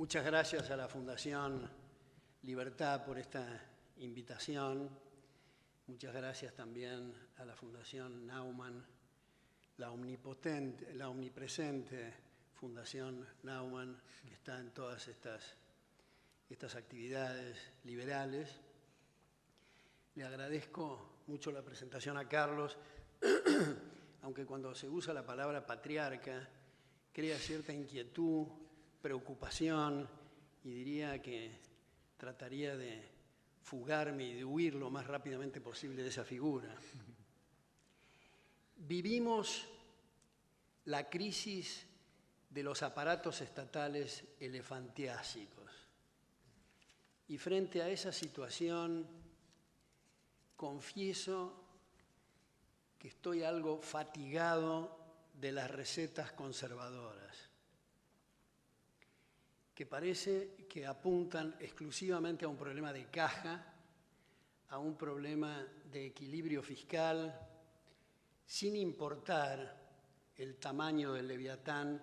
Muchas gracias a la Fundación Libertad por esta invitación. Muchas gracias también a la Fundación Naumann, la omnipresente Fundación Naumann, que está en todas estas actividades liberales. Le agradezco mucho la presentación a Carlos, aunque cuando se usa la palabra patriarca, crea cierta inquietud, preocupación, y diría que trataría de fugarme y de huir lo más rápidamente posible de esa figura. Vivimos la crisis de los aparatos estatales elefantiásicos. Y frente a esa situación, confieso que estoy algo fatigado de las recetas conservadoras, que parece que apuntan exclusivamente a un problema de caja, a un problema de equilibrio fiscal, sin importar el tamaño del Leviatán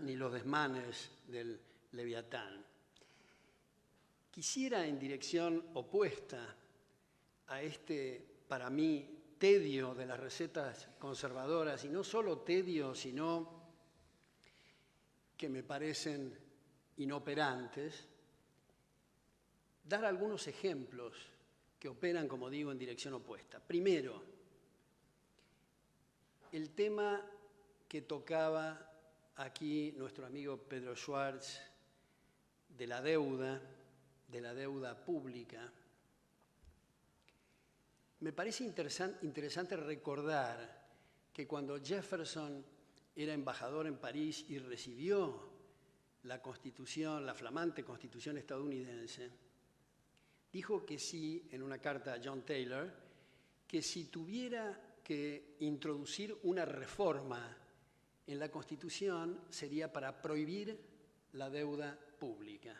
ni los desmanes del Leviatán. Quisiera, en dirección opuesta a este, para mí, tedio de las recetas conservadoras, y no solo tedio, sino que me parecen inoperantes, dar algunos ejemplos que operan, como digo, en dirección opuesta. Primero, el tema que tocaba aquí nuestro amigo Pedro Schwartz de la deuda pública. Me parece interesante recordar que cuando Jefferson era embajador en París y recibió la Constitución, la flamante Constitución estadounidense, dijo que sí, en una carta a John Taylor, que si tuviera que introducir una reforma en la Constitución sería para prohibir la deuda pública.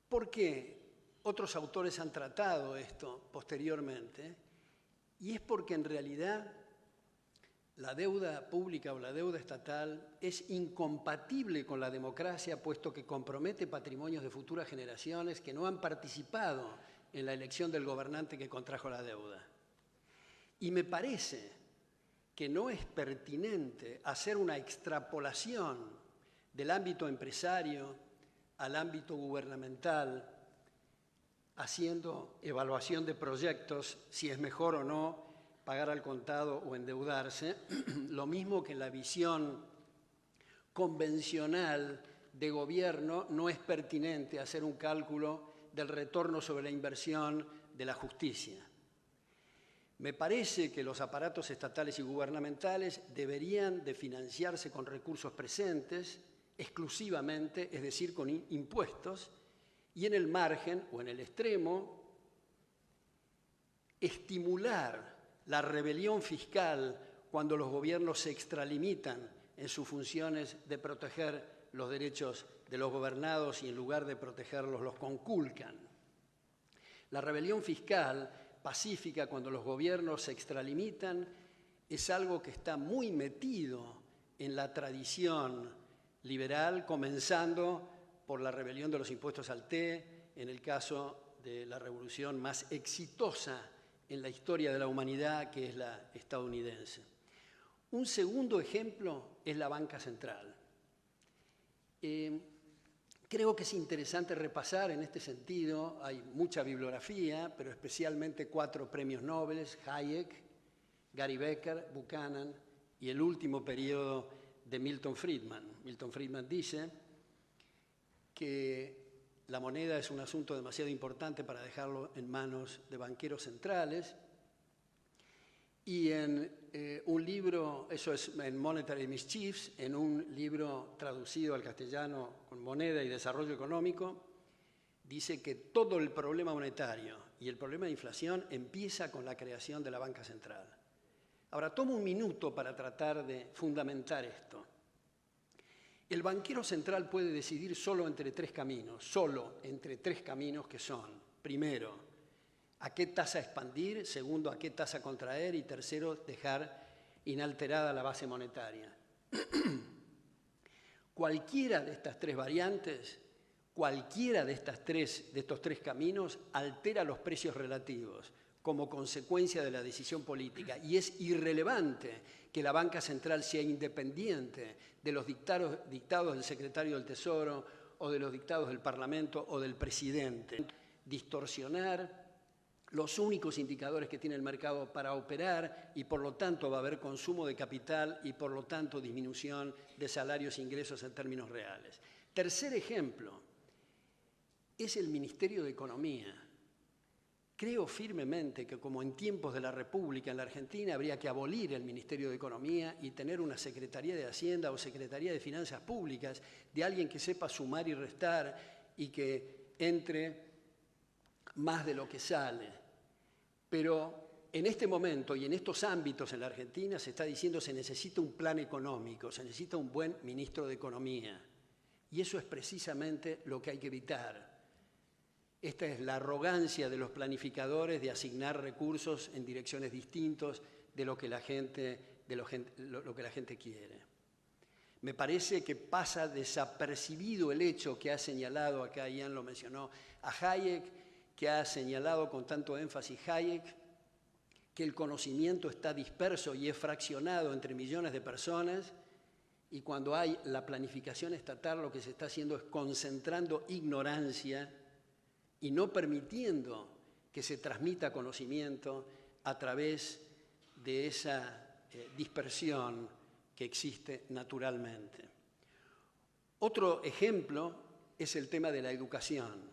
¿Por qué? Otros autores han tratado esto posteriormente, y es porque en realidad la deuda pública o la deuda estatal es incompatible con la democracia, puesto que compromete patrimonios de futuras generaciones que no han participado en la elección del gobernante que contrajo la deuda. Y me parece que no es pertinente hacer una extrapolación del ámbito empresario al ámbito gubernamental, haciendo evaluación de proyectos, si es mejor o no pagar al contado o endeudarse, lo mismo que la visión convencional de gobierno no es pertinente hacer un cálculo del retorno sobre la inversión de la justicia. Me parece que los aparatos estatales y gubernamentales deberían de financiarse con recursos presentes, exclusivamente, es decir, con impuestos, y en el margen o en el extremo, estimular la rebelión fiscal cuando los gobiernos se extralimitan en sus funciones de proteger los derechos de los gobernados y en lugar de protegerlos los conculcan. La rebelión fiscal pacífica cuando los gobiernos se extralimitan es algo que está muy metido en la tradición liberal, comenzando por la rebelión de los impuestos al té, en el caso de la revolución más exitosa en la historia de la humanidad, que es la estadounidense. Un segundo ejemplo es la banca central. Creo que es interesante repasar en este sentido, hay mucha bibliografía, pero especialmente 4 premios Nobel, Hayek, Gary Becker, Buchanan y el último periodo de Milton Friedman. Milton Friedman dice que la moneda es un asunto demasiado importante para dejarlo en manos de banqueros centrales. Y en un libro, eso es en Monetary Mischiefs, en un libro traducido al castellano con Moneda y Desarrollo Económico, dice que todo el problema monetario y el problema de inflación empieza con la creación de la banca central. Ahora, tomo un minuto para tratar de fundamentar esto. El banquero central puede decidir solo entre 3 caminos, que son, primero, a qué tasa expandir, segundo, a qué tasa contraer y tercero, dejar inalterada la base monetaria. Cualquiera de estas tres variantes, cualquiera de estos tres caminos altera los precios relativos como consecuencia de la decisión política, y es irrelevante que la banca central sea independiente de los dictados del secretario del Tesoro o de los dictados del Parlamento o del presidente. Distorsionar los únicos indicadores que tiene el mercado para operar, y por lo tanto va a haber consumo de capital y por lo tanto disminución de salarios e ingresos en términos reales. Tercer ejemplo es el Ministerio de Economía. Creo firmemente que, como en tiempos de la República en la Argentina, habría que abolir el Ministerio de Economía y tener una Secretaría de Hacienda o Secretaría de Finanzas Públicas de alguien que sepa sumar y restar y que entre más de lo que sale. Pero en este momento y en estos ámbitos en la Argentina se está diciendo que se necesita un plan económico, se necesita un buen ministro de Economía. Y eso es precisamente lo que hay que evitar. Esta es la arrogancia de los planificadores de asignar recursos en direcciones distintas de lo que la gente quiere. Me parece que pasa desapercibido el hecho que ha señalado, acá Ian lo mencionó, a Hayek, que ha señalado con tanto énfasis Hayek, que el conocimiento está disperso y es fraccionado entre millones de personas, y cuando hay la planificación estatal lo que se está haciendo es concentrando ignorancia y no permitiendo que se transmita conocimiento a través de esa dispersión que existe naturalmente. Otro ejemplo es el tema de la educación.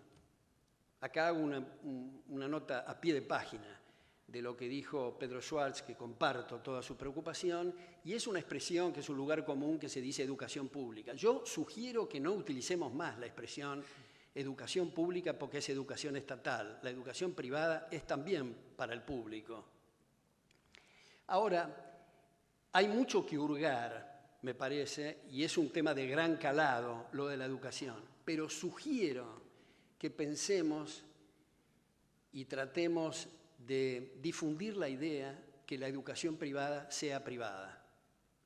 Acá hago una nota a pie de página de lo que dijo Pedro Schwartz, que comparto toda su preocupación, y es una expresión que es un lugar común que se dice educación pública. Yo sugiero que no utilicemos más la expresión educación pública porque es educación estatal. La educación privada es también para el público. Ahora, hay mucho que hurgar, me parece, y es un tema de gran calado lo de la educación, pero sugiero que pensemos y tratemos de difundir la idea que la educación privada sea privada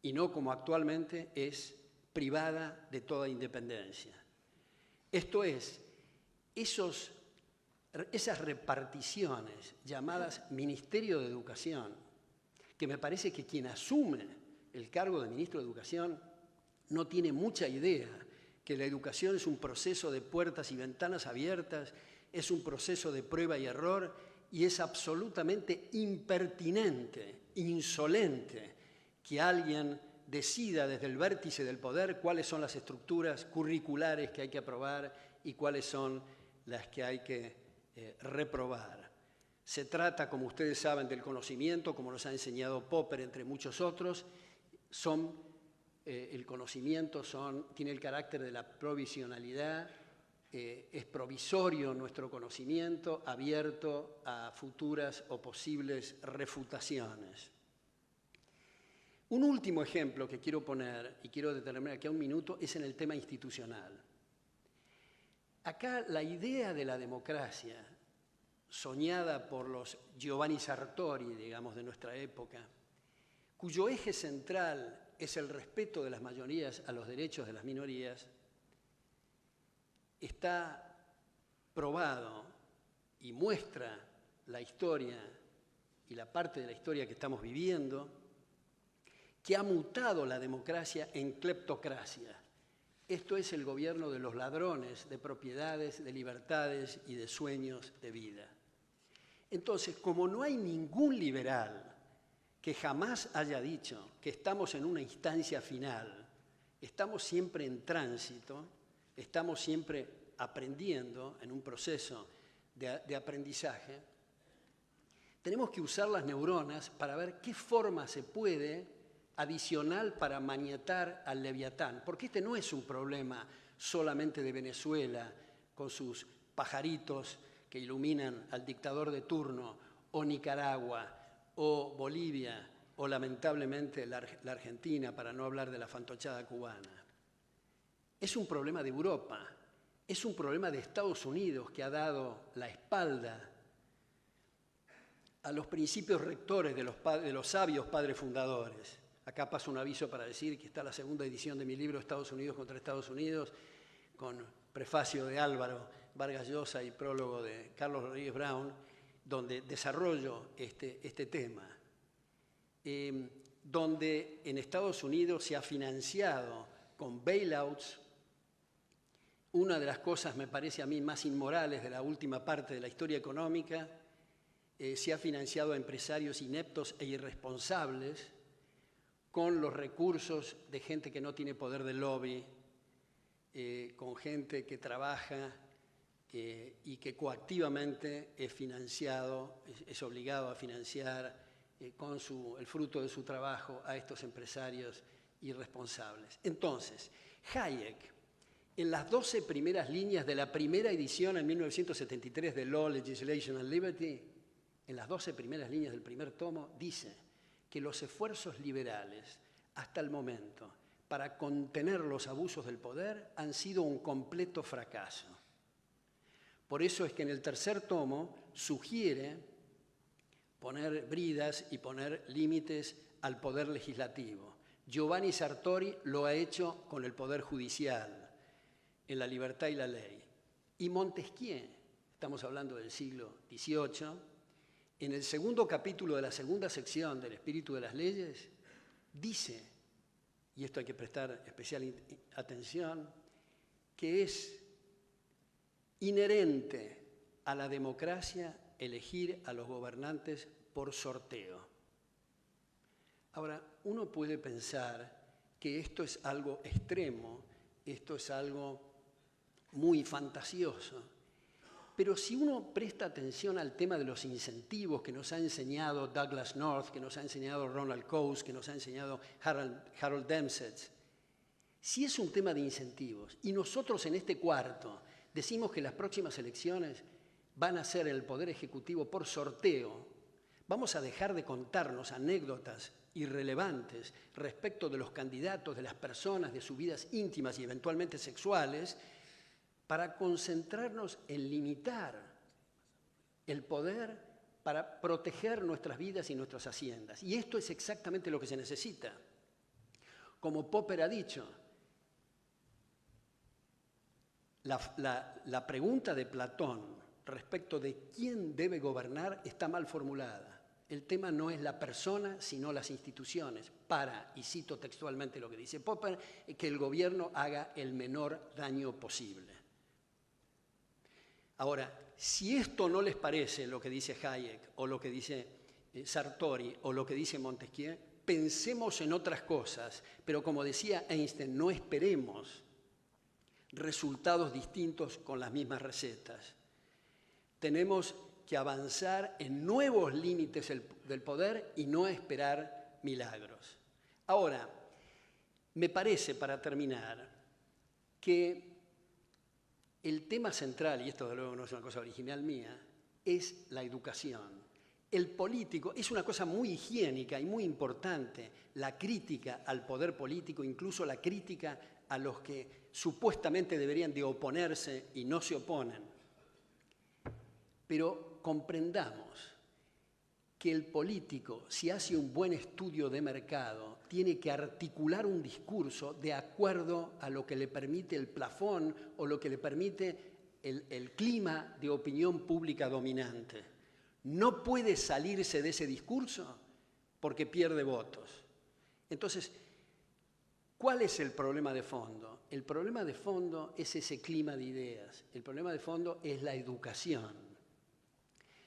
y no como actualmente es privada de toda independencia. Esto es, esas reparticiones llamadas Ministerio de Educación, que me parece que quien asume el cargo de Ministro de Educación no tiene mucha idea que la educación es un proceso de puertas y ventanas abiertas, es un proceso de prueba y error, y es absolutamente impertinente, insolente, que alguien decida desde el vértice del poder cuáles son las estructuras curriculares que hay que aprobar y cuáles son las que hay que reprobar. Se trata, como ustedes saben, del conocimiento, como nos ha enseñado Popper, entre muchos otros. El conocimiento tiene el carácter de la provisionalidad, es provisorio nuestro conocimiento, abierto a futuras o posibles refutaciones. Un último ejemplo que quiero poner, y quiero detenerme aquí un minuto, es en el tema institucional. Acá la idea de la democracia, soñada por los Giovanni Sartori, digamos, de nuestra época, cuyo eje central es el respeto de las mayorías a los derechos de las minorías, está probado y muestra la historia y la parte de la historia que estamos viviendo, que ha mutado la democracia en cleptocracia. Esto es el gobierno de los ladrones de propiedades, de libertades y de sueños de vida. Entonces, como no hay ningún liberal que jamás haya dicho que estamos en una instancia final, estamos siempre en tránsito, estamos siempre aprendiendo en un proceso de aprendizaje, tenemos que usar las neuronas para ver qué forma se puede adicional para maniatar al Leviatán, porque este no es un problema solamente de Venezuela con sus pajaritos que iluminan al dictador de turno, o Nicaragua, o Bolivia, o lamentablemente la Argentina, para no hablar de la fantochada cubana. Es un problema de Europa, es un problema de Estados Unidos, que ha dado la espalda a los principios rectores de los sabios padres fundadores. Acá paso un aviso para decir que está la segunda edición de mi libro Estados Unidos contra Estados Unidos, con prefacio de Álvaro Vargas Llosa y prólogo de Carlos Rodríguez Brown, donde desarrollo este tema. Donde en Estados Unidos se ha financiado con bailouts. Una de las cosas, me parece a mí, más inmorales de la última parte de la historia económica, se ha financiado a empresarios ineptos e irresponsables con los recursos de gente que no tiene poder de lobby, con gente que trabaja y que coactivamente es financiado, es obligado a financiar con el fruto de su trabajo a estos empresarios irresponsables. Entonces, Hayek, en las 12 primeras líneas de la primera edición en 1973 de Law, Legislation and Liberty, en las 12 primeras líneas del primer tomo, dice que los esfuerzos liberales hasta el momento para contener los abusos del poder han sido un completo fracaso. Por eso es que en el tercer tomo sugiere poner bridas y poner límites al poder legislativo. Giovanni Sartori lo ha hecho con el poder judicial, en La libertad y la ley. Y Montesquieu, estamos hablando del siglo XVIII, en el segundo capítulo de la segunda sección del Espíritu de las Leyes, dice, y esto hay que prestar especial atención, que es inherente a la democracia elegir a los gobernantes por sorteo. Ahora, uno puede pensar que esto es algo extremo, esto es algo muy fantasioso, pero si uno presta atención al tema de los incentivos que nos ha enseñado Douglass North, que nos ha enseñado Ronald Coase, que nos ha enseñado Harold Dempsey, si es un tema de incentivos y nosotros en este cuarto decimos que las próximas elecciones van a ser el Poder Ejecutivo por sorteo, vamos a dejar de contarnos anécdotas irrelevantes respecto de los candidatos, de las personas, de sus vidas íntimas y eventualmente sexuales, para concentrarnos en limitar el poder para proteger nuestras vidas y nuestras haciendas. Y esto es exactamente lo que se necesita. Como Popper ha dicho, la pregunta de Platón respecto de quién debe gobernar está mal formulada. El tema no es la persona, sino las instituciones, para, y cito textualmente lo que dice Popper, que el gobierno haga el menor daño posible. Ahora, si esto no les parece lo que dice Hayek, o lo que dice Sartori, o lo que dice Montesquieu, pensemos en otras cosas, pero como decía Einstein, no esperemos resultados distintos con las mismas recetas. Tenemos que avanzar en nuevos límites del poder y no esperar milagros. Ahora, me parece, para terminar, que el tema central, y esto de luego no es una cosa original mía, es la educación. El político es una cosa muy higiénica y muy importante, la crítica al poder político, incluso la crítica a los que supuestamente deberían de oponerse y no se oponen. Pero comprendamos que el político, si hace un buen estudio de mercado, tiene que articular un discurso de acuerdo a lo que le permite el plafón o lo que le permite el clima de opinión pública dominante. No puede salirse de ese discurso porque pierde votos. Entonces, ¿cuál es el problema de fondo? El problema de fondo es ese clima de ideas. El problema de fondo es la educación.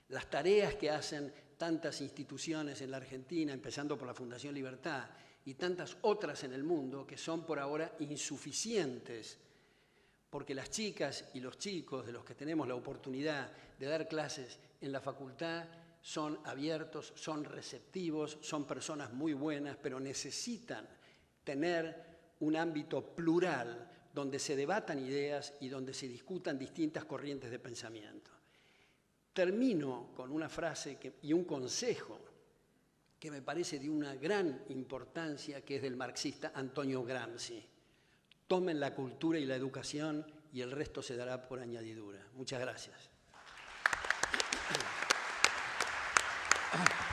Las tareas que hacen tantas instituciones en la Argentina, empezando por la Fundación Libertad, y tantas otras en el mundo que son por ahora insuficientes, porque las chicas y los chicos de los que tenemos la oportunidad de dar clases en la facultad son abiertos, son receptivos, son personas muy buenas, pero necesitan tener un ámbito plural donde se debatan ideas y donde se discutan distintas corrientes de pensamiento. Termino con una frase y un consejo que me parece de una gran importancia, que es del marxista Antonio Gramsci. Tomen la cultura y la educación y el resto se dará por añadidura. Muchas gracias.